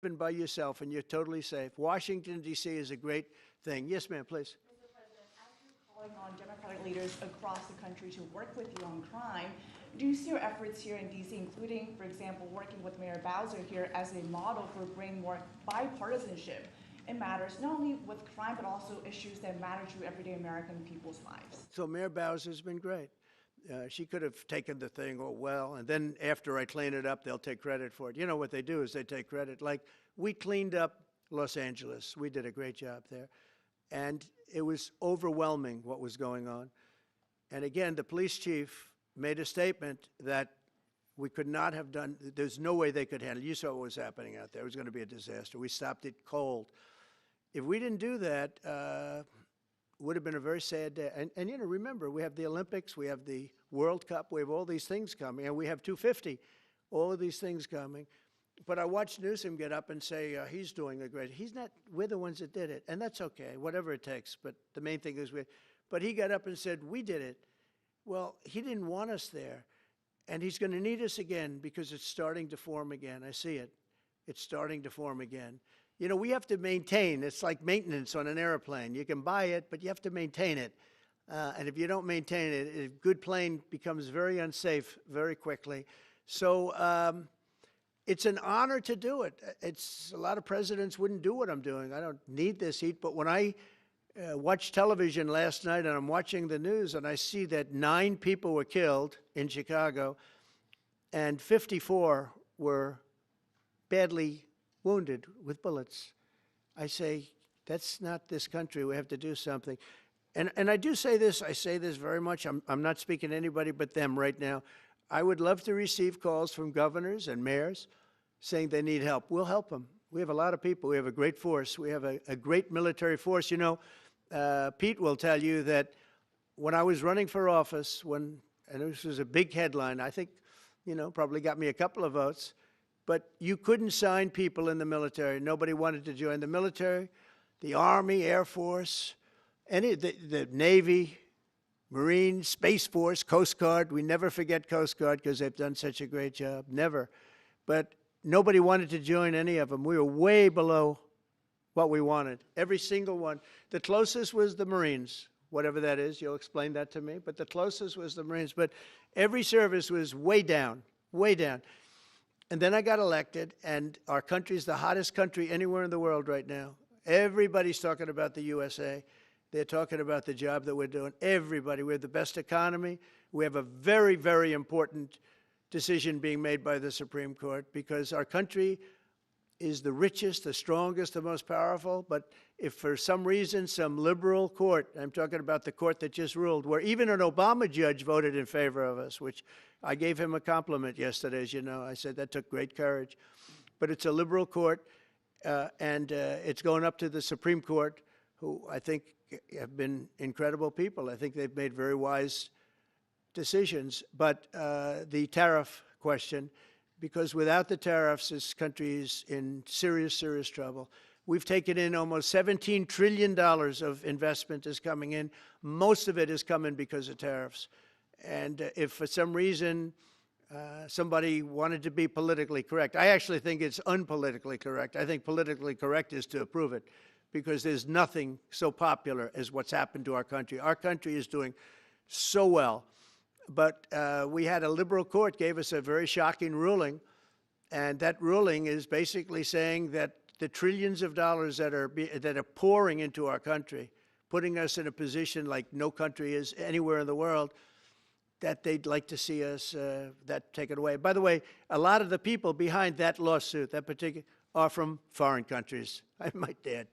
Been by yourself and you're totally safe. Washington, D.C. is a great thing. Yes, ma'am, please. Mr. President, as you're calling on Democratic leaders across the country to work with you on crime, do you see your efforts here in D.C., including, for example, working with Mayor Bowser here as a model for bringing more bipartisanship in matters not only with crime but also issues that matter to everyday American people's lives? So Mayor Bowser's been great. She could have taken the thing, oh, well, and then after I clean it up, they'll take credit for it. You know what they do is they take credit. Like, we cleaned up Los Angeles. We did a great job there. And it was overwhelming what was going on. And again, the police chief made a statement that we could not have done, there's no way they could handle it. You saw what was happening out there. It was going to be a disaster. We stopped it cold. If we didn't do that, would have been a very sad day. And you know, remember, we have the Olympics, we have the World Cup, we have all these things coming, and we have 250, all of these things coming. But I watched Newsroom get up and say, he's doing a great, he's not, we're the ones that did it, and that's okay, whatever it takes, but the main thing is but he got up and said, we did it. Well, he didn't want us there, and he's going to need us again because it's starting to form again. I see it. It's starting to form again. You know, we have to maintain. It's like maintenance on an airplane. You can buy it, but you have to maintain it. And if you don't maintain it, a good plane becomes very unsafe very quickly. So it's an honor to do it. A lot of presidents wouldn't do what I'm doing. I don't need this heat. But when I watched television last night and I'm watching the news and I see that 9 people were killed in Chicago and 54 were badly wounded with bullets, I say, that's not this country. We have to do something. And I do say this, I say this very much. I'm not speaking to anybody but them right now. I would love to receive calls from governors and mayors saying they need help. We'll help them. We have a lot of people. We have a great force. We have a great military force. You know, Pete will tell you that when I was running for office, and this was a big headline, I think, you know, probably got me a couple of votes, but you couldn't sign people in the military. Nobody wanted to join the military, the Army, Air Force, the Navy, Marines, Space Force, Coast Guard. We never forget Coast Guard because they've done such a great job. Never. But nobody wanted to join any of them. We were way below what we wanted. Every single one. The closest was the Marines, whatever that is. You'll explain that to me. But the closest was the Marines. But every service was way down, way down. And then I got elected, and our country's the hottest country anywhere in the world right now. Everybody's talking about the USA. They're talking about the job that we're doing. Everybody. We have the best economy. We have a very, very important decision being made by the Supreme Court because our country is the richest, the strongest, the most powerful. But if for some reason some liberal court, I'm talking about the court that just ruled, where even an Obama judge voted in favor of us, which I gave him a compliment yesterday, as you know. I said that took great courage. But it's a liberal court, and it's going up to the Supreme Court, who I think have been incredible people. I think they've made very wise decisions. But the tariff question, because without the tariffs, this country is in serious, serious trouble. We've taken in almost $17 trillion of investment is coming in. Most of it is coming because of tariffs. And if for some reason somebody wanted to be politically correct, I actually think it's unpolitically correct. I think politically correct is to approve it because there's nothing so popular as what's happened to our country. Our country is doing so well. But we had a liberal court gave us a very shocking ruling, and that ruling is basically saying that the trillions of dollars that are pouring into our country, putting us in a position like no country is anywhere in the world, that they'd like to see us that taken away. By the way, a lot of the people behind that lawsuit, that particular, are from foreign countries, I might add.